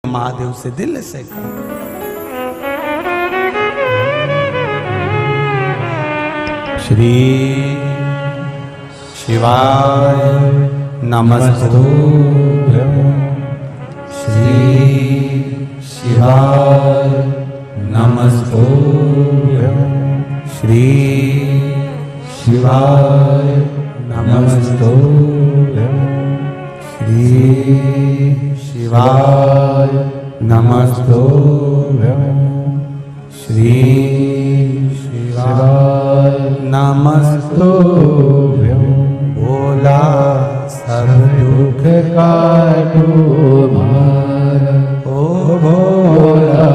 महादेव से दिल से कहो। श्री शिवाय नमस्तुभ्यं। श्री शिवाय नमस्तुभ्यं। श्री शिवाय नमस्तुभ्यं। श्री शिवाय नमस्तुभ्यं। श्री शिवाय नमस्तुभ्यं। भोला सब दुख काटो मारा, ओ भोला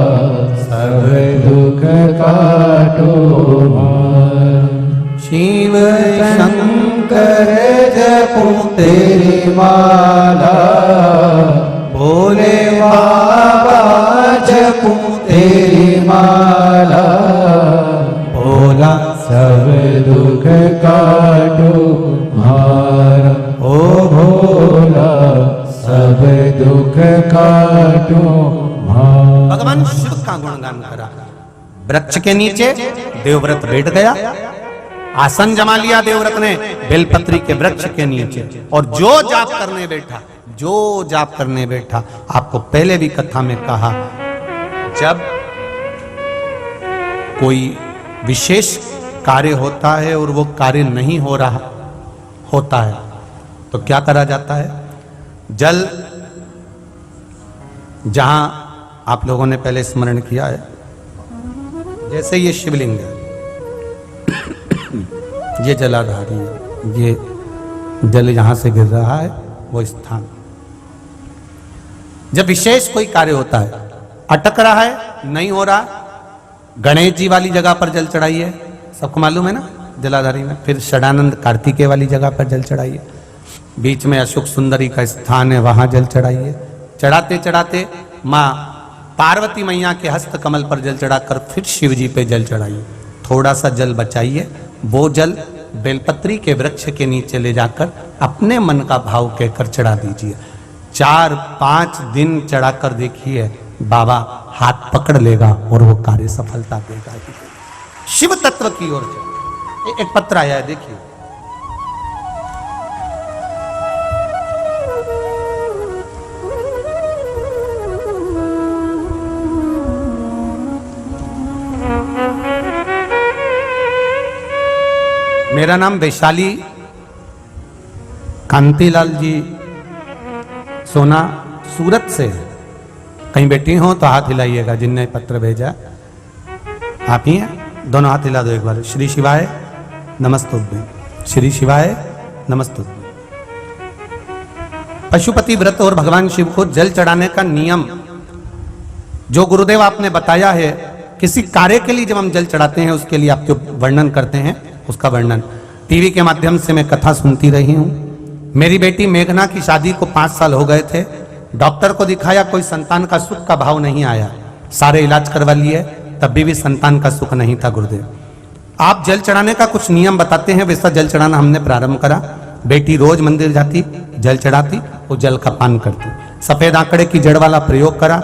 सब दुख काटो मारा। शिव शंकर जपो तेरी माला, भोले बाबा जपो तेरी माला। भोला सब दुख काटो मारा, ओ भोला सब दुख काटो मारा। भगवान शिव का गुणगान करा। वृक्ष के नीचे देवव्रत बैठ गया, आसन जमा लिया देवव्रत ने बेलपत्री के वृक्ष के नीचे, और जो जाप करने बैठा। आपको पहले भी कथा में कहा, जब कोई विशेष कार्य होता है और वो कार्य नहीं हो रहा होता है तो क्या करा जाता है? जल, जहां आप लोगों ने पहले स्मरण किया है, जैसे ये शिवलिंग है, ये जलाधारी है, ये जल यहां से गिर रहा है, वो स्थान। जब विशेष कोई कार्य होता है, अटक रहा है, नहीं हो रहा, गणेश जी वाली जगह पर जल चढ़ाइए, सबको मालूम है ना, जलाधारी में। फिर षडानंद कार्तिकेय वाली जगह पर जल चढ़ाइए, बीच में अशोक सुंदरी का स्थान है, वहां जल चढ़ाइए। चढ़ाते चढ़ाते माँ पार्वती मैया के हस्त कमल पर जल चढ़ाकर फिर शिव जी पे जल चढ़ाइए। थोड़ा सा जल बचाइए, वो जल बेलपत्री के वृक्ष के नीचे ले जाकर अपने मन का भाव कहकर चढ़ा दीजिए। 4-5 दिन चढ़ाकर देखिए, बाबा हाथ पकड़ लेगा और वो कार्य सफलता देगा। शिव तत्व की ओर से एक पत्र आया है, देखिए। मेरा नाम वैशाली कांतिलाल जी सोना सूरत से है। कहीं बैठी हो तो हाथ हिलाइएगा, जिनने पत्र भेजा। आप ही हैं? दोनों हाथ हिला दो एक बार। श्री शिवाय नमस्तुभ्यं। श्री शिवाय नमस्तुभ्यं। पशुपति व्रत और भगवान शिव को जल चढ़ाने का नियम जो गुरुदेव आपने बताया है, किसी कार्य के लिए जब हम जल चढ़ाते हैं उसके लिए आप जो वर्णन करते हैं उसका वर्णन टीवी के माध्यम से मैं कथा सुनती रही हूं। मेरी बेटी मेघना की शादी को 5 साल हो गए थे। डॉक्टर को दिखाया, कोई संतान का सुख का भाव नहीं आया। सारे इलाज करवा लिए, तब भी संतान का सुख नहीं था। गुरुदेव आप जल चढ़ाने का कुछ नियम बताते हैं, वैसा जल चढ़ाना हमने प्रारंभ करा। बेटी रोज मंदिर जाती, जल चढ़ाती, वो जल का पान करती। सफेद आंकड़े की जड़ वाला प्रयोग करा,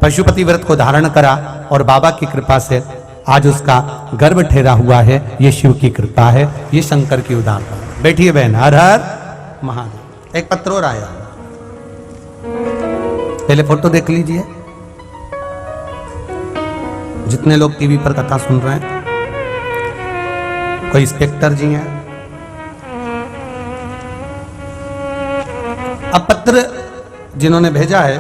पशुपति व्रत को धारण करा, और बाबा की कृपा से आज उसका गर्भ ठहरा हुआ है। ये शिव की कृपा है, ये शंकर की उदाहरण। बैठिए बहन। हर हर महादेव। एक पत्र और आया, पहले फोटो देख लीजिए। जितने लोग टीवी पर कथा सुन रहे हैं, कोई इंस्पेक्टर जी हैं। अब पत्र जिन्होंने भेजा है,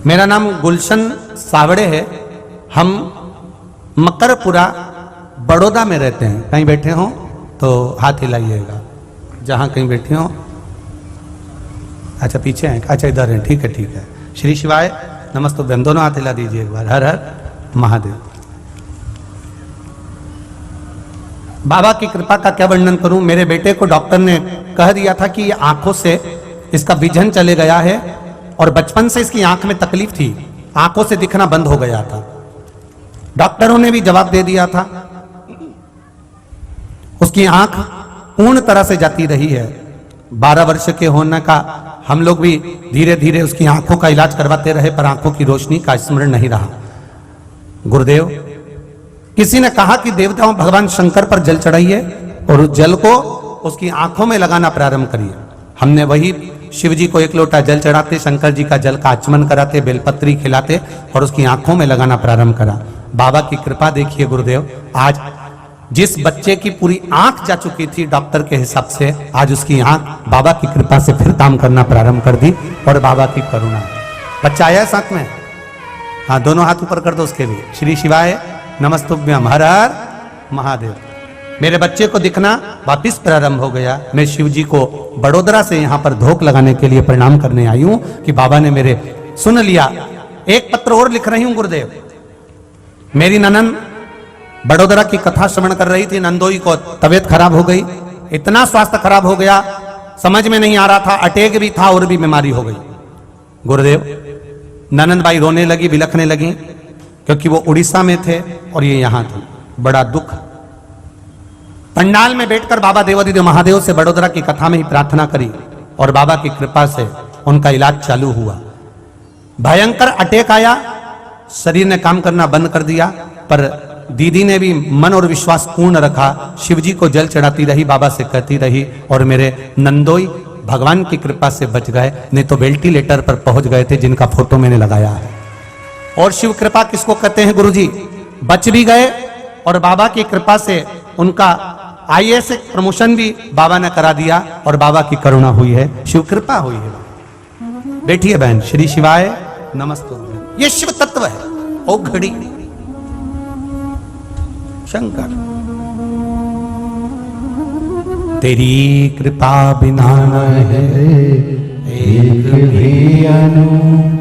मेरा नाम गुलशन सावड़े है। हम मकरपुरा बड़ौदा में रहते हैं। कहीं बैठे हो तो हाथ हिलाइएगा, जहां कहीं बैठे हो। अच्छा पीछे हैं, अच्छा इधर हैं, ठीक है ठीक है। श्री शिवाय नमस्तुभ्यं। दोनों हाथ हिला दीजिए एक बार। हर हर महादेव। बाबा की कृपा का क्या वर्णन करूं। मेरे बेटे को डॉक्टर ने कह दिया था कि ये आंखों से इसका विजन चले गया है, और बचपन से इसकी आंख में तकलीफ थी, आंखों से दिखना बंद हो गया था। डॉक्टरों ने भी जवाब दे दिया था, उसकी आंख पूर्ण तरह से जाती रही है। 12 वर्ष के होने का हम लोग भी धीरे धीरे उसकी आंखों का इलाज करवाते रहे, पर आंखों की रोशनी का स्मरण नहीं रहा। गुरुदेव, किसी ने कहा कि देवताओं भगवान शंकर पर जल चढ़ाइए और उस जल को उसकी आंखों में लगाना प्रारंभ करिए। हमने वही शिव जी को एक लोटा जल चढ़ाते, शंकर जी का जल का आचमन कराते, बेलपत्री खिलाते और उसकी आंखों में लगाना प्रारंभ करा। बाबा की कृपा देखिए गुरुदेव, आज जिस बच्चे की पूरी आंख जा चुकी थी डॉक्टर के हिसाब से, आज उसकी आंख बाबा की कृपा से फिर काम करना प्रारंभ कर दी और बाबा की करुणा। बच्चा आया साथ में? हाँ, दोनों हाथ ऊपर कर दो उसके लिए। श्री शिवाय नमस्तुभ्यम, हर हर महादेव। मेरे बच्चे को दिखना वापिस प्रारंभ हो गया। मैं शिव जी को बड़ोदरा से यहाँ पर धोख लगाने के लिए प्रणाम करने आई हूँ कि बाबा ने मेरे सुन लिया। एक पत्र और लिख रही हूँ गुरुदेव। मेरी ननन बड़ोदरा की कथा श्रवण कर रही थी, नंदोई को तबीयत खराब हो गई, इतना स्वास्थ्य खराब हो गया, समझ में नहीं आ रहा था, अटैक भी था और भी बीमारी हो गई। गुरुदेव, ननन बाई रोने लगी, बिलखने लगी, क्योंकि वो उड़ीसा में थे और ये यहां थे। बड़ा दुख। पंडाल में बैठकर बाबा देवादिदेव महादेव से बड़ोदरा की कथा में ही प्रार्थना करी और बाबा की कृपा से उनका इलाज चालू हुआ। भयंकर अटैक आया, शरीर ने काम करना बंद कर दिया, पर दीदी ने भी मन और विश्वास पूर्ण रखा, शिव जी को जल चढ़ाती रही, बाबा से कहती रही और मेरे नंदोई भगवान की कृपा से बच गए, नहीं तो वेंटिलेटर पर पहुंच गए थे, जिनका फोटो मैंने लगाया है। और शिव कृपा किसको कहते हैं गुरुजी? बच भी गए और बाबा की कृपा से उनका IAS प्रमोशन भी बाबा ने करा दिया और बाबा की करुणा हुई है, शिव कृपा हुई है। बैठिए बहन। श्री शिवाय नमस्ते। ये शिव तत्व है। ओ घड़ी शंकर, तेरी कृपा बिना है एक भी अनु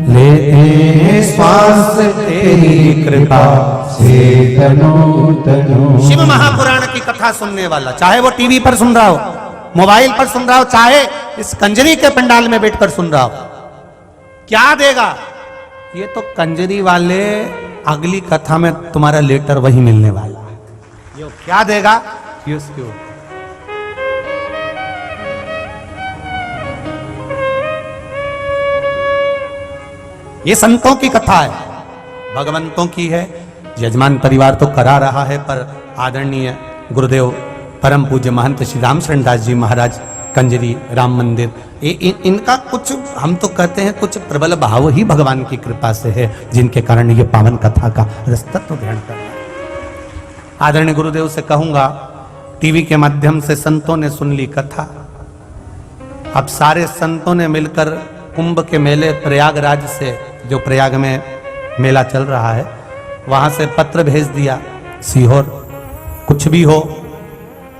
ले श्वास, तेरी कृपा से तनो तनो। शिव महापुराण की कथा सुनने वाला, चाहे वो टीवी पर सुन रहा हो, मोबाइल पर सुन रहा हो, चाहे इस कंजरी के पंडाल में बैठकर सुन रहा हो, क्या देगा? ये तो कंजरी वाले अगली कथा में तुम्हारा लेटर वही मिलने वाला है। ये क्या देगा? ये संतों की कथा है, भगवंतों की है। यजमान परिवार तो करा रहा है, पर आदरणीय गुरुदेव परम पूज्य महंत श्री राम शरण दास जी महाराज कंजरी राम मंदिर, इनका कुछ, हम तो कहते हैं कुछ प्रबल भाव ही भगवान की कृपा से है, जिनके कारण ये पावन कथा का रसतत्व ग्रहण कर रहा है। आदरणीय गुरुदेव से कहूंगा, टीवी के माध्यम से संतों ने सुन ली कथा, अब सारे संतों ने मिलकर कुंभ के मेले प्रयागराज से, जो प्रयाग में मेला चल रहा है, वहां से पत्र भेज दिया, सीहोर कुछ भी हो,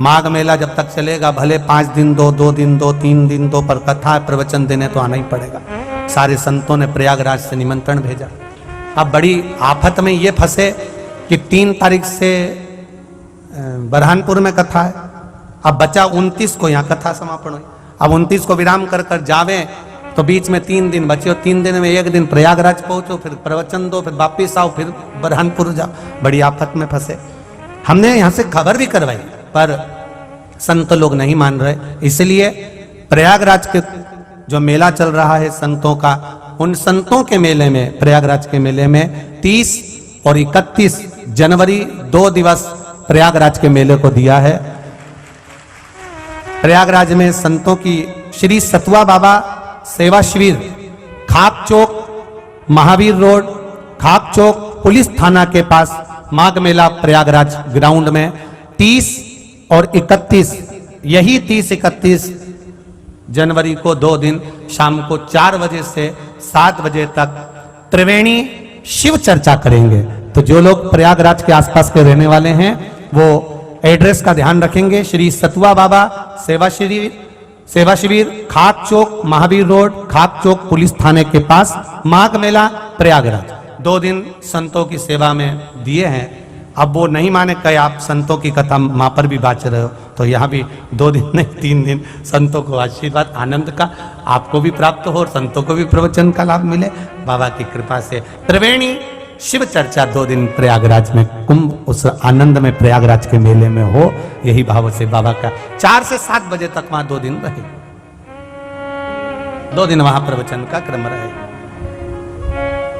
माघ मेला जब तक चलेगा, भले 5 दिन दो, 2 दिन दो, 3 दिन दो, पर कथा प्रवचन देने तो आना ही पड़ेगा। सारे संतों ने प्रयागराज से निमंत्रण भेजा। अब बड़ी आफत में ये फंसे कि 3 तारीख से बरहानपुर में कथा है, अब बचा 29 को यहाँ कथा समापन हुई। अब 29 को विराम कर कर जावे तो बीच में 3 दिन बचे, और 3 दिन में 1 दिन प्रयागराज पहुंचो, फिर प्रवचन दो, फिर वापिस आओ, फिर बरहानपुर जाओ। बड़ी आफत में फंसे। हमने यहाँ से खबर भी करवाई, पर संत लोग नहीं मान रहे, इसलिए प्रयागराज के जो मेला चल रहा है संतों का, उन संतों के मेले में, प्रयागराज के मेले में 30 और 31 जनवरी 2 दिवस प्रयागराज के मेले को दिया है। प्रयागराज में संतों की श्री सतुआ बाबा सेवा शिविर, खाक चौक महावीर रोड, खाक चौक पुलिस थाना के पास, माघ मेला प्रयागराज ग्राउंड में 30 और 31, यही 30-31 जनवरी को 2 दिन शाम को 4 बजे से 7 बजे तक त्रिवेणी शिव चर्चा करेंगे। तो जो लोग प्रयागराज के आसपास के रहने वाले हैं वो एड्रेस का ध्यान रखेंगे। श्री सतुआ बाबा सेवा शिविर, खाक चौक महावीर रोड, खाक चौक पुलिस थाने के पास, माघ मेला प्रयागराज। 2 दिन संतों की सेवा में दिए हैं। अब वो नहीं माने कहे आप संतों की कथा मां पर भी बाँच रहे हो, तो यहाँ भी 2 दिन नहीं 3 दिन संतों को आशीर्वाद आनंद का आपको भी प्राप्त हो और संतों को भी प्रवचन का लाभ मिले बाबा की कृपा से। त्रिवेणी शिव चर्चा 2 दिन प्रयागराज में, कुंभ उस आनंद में प्रयागराज के मेले में हो, यही भाव से बाबा का 4 से 7 बजे तक वहां 2 दिन रहे। 2 दिन वहां प्रवचन का क्रम रहे।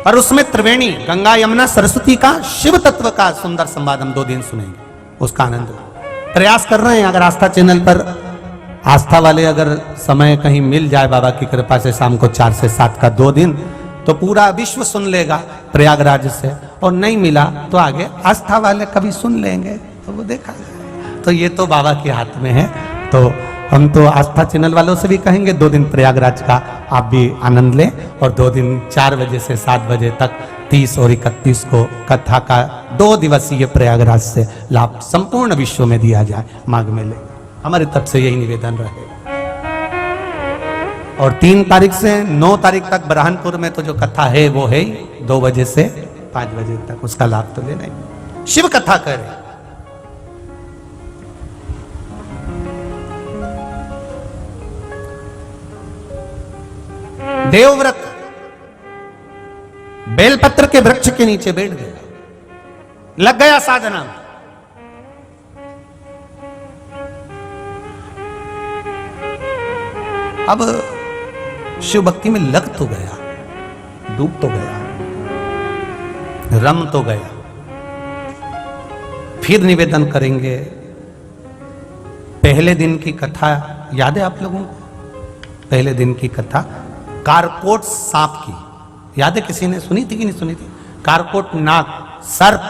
और उसमें त्रिवेणी, गंगा यमुना सरस्वती का, शिव तत्व का सुंदर संवाद हम 2 दिन सुनेंगे, उसका आनंद प्रयास कर रहे हैं। अगर आस्था चैनल पर आस्था वाले अगर समय कहीं मिल जाए बाबा की कृपा से शाम को 4 से 7 का 2 दिन, तो पूरा विश्व सुन लेगा प्रयागराज से, और नहीं मिला तो आगे आस्था वाले कभी सुन लेंगे, तो वो देखा जाए। तो ये तो बाबा के हाथ में है। तो हम तो आस्था चैनल वालों से भी कहेंगे 2 दिन प्रयागराज का आप भी आनंद लें, और 2 दिन 4 बजे से 7 बजे तक 30 और 31 को कथा का 2 दिवसीय प्रयागराज से लाभ संपूर्ण विश्व में दिया जाए, माघ मेले। हमारी तरफ से यही निवेदन रहे। और 3 तारीख से 9 तारीख तक बरहानपुर में तो जो कथा है वो है 2 बजे से 5 बजे तक, उसका लाभ तो लेना ही। शिव कथा करें। देवव्रत बेलपत्र के वृक्ष के नीचे बैठ गया, लग गया साधना में। अब शिव भक्ति में लग तो गया, डूब तो गया, रम तो गया। फिर निवेदन करेंगे, पहले दिन की कथा याद है आप लोगों को? पहले दिन की कथा कारकोट सांप की याद है? किसी ने सुनी थी कि नहीं सुनी थी? कारकोट नाग सर्प